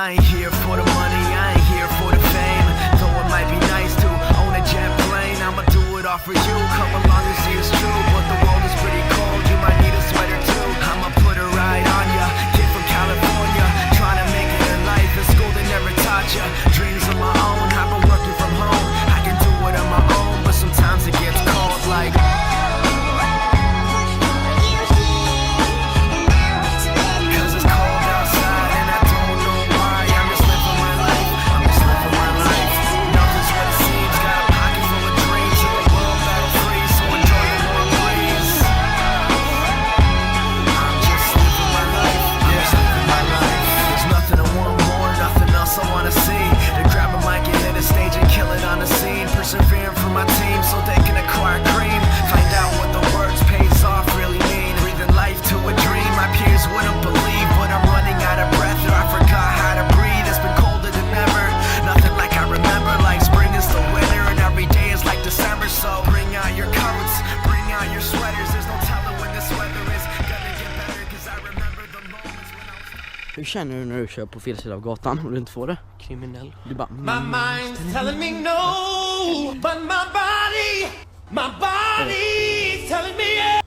I ain't here for the money, I ain't here for the fame. Though it might be nice to own a jet plane, I'ma do it all for you. Come along and see it's true, but the world is pretty cold. You might need a sweater too. I'ma put a ride on ya. Kid from California, trying to make it in life. In school they never taught ya. Dreams of my own, I've been working from home. I can do it on my own, but sometimes it gets cold like. Persevering for my team so they can acquire cream. Find out what the words pays off really mean. Breathing life to a dream my peers wouldn't believe. But I'm running out of breath or I forgot how to breathe. It's been colder than ever. Nothing like I remember. Like spring is the winter and every day is like December. So bring out your coats, bring out your sweaters. There's no telling when this weather is gonna get better. Cause I remember the moments when I was... Hur känner du när du kör på fel sida av gatan och du inte får det? Kriminell. Du bara... My mind's telling me no, but my body's telling me yes.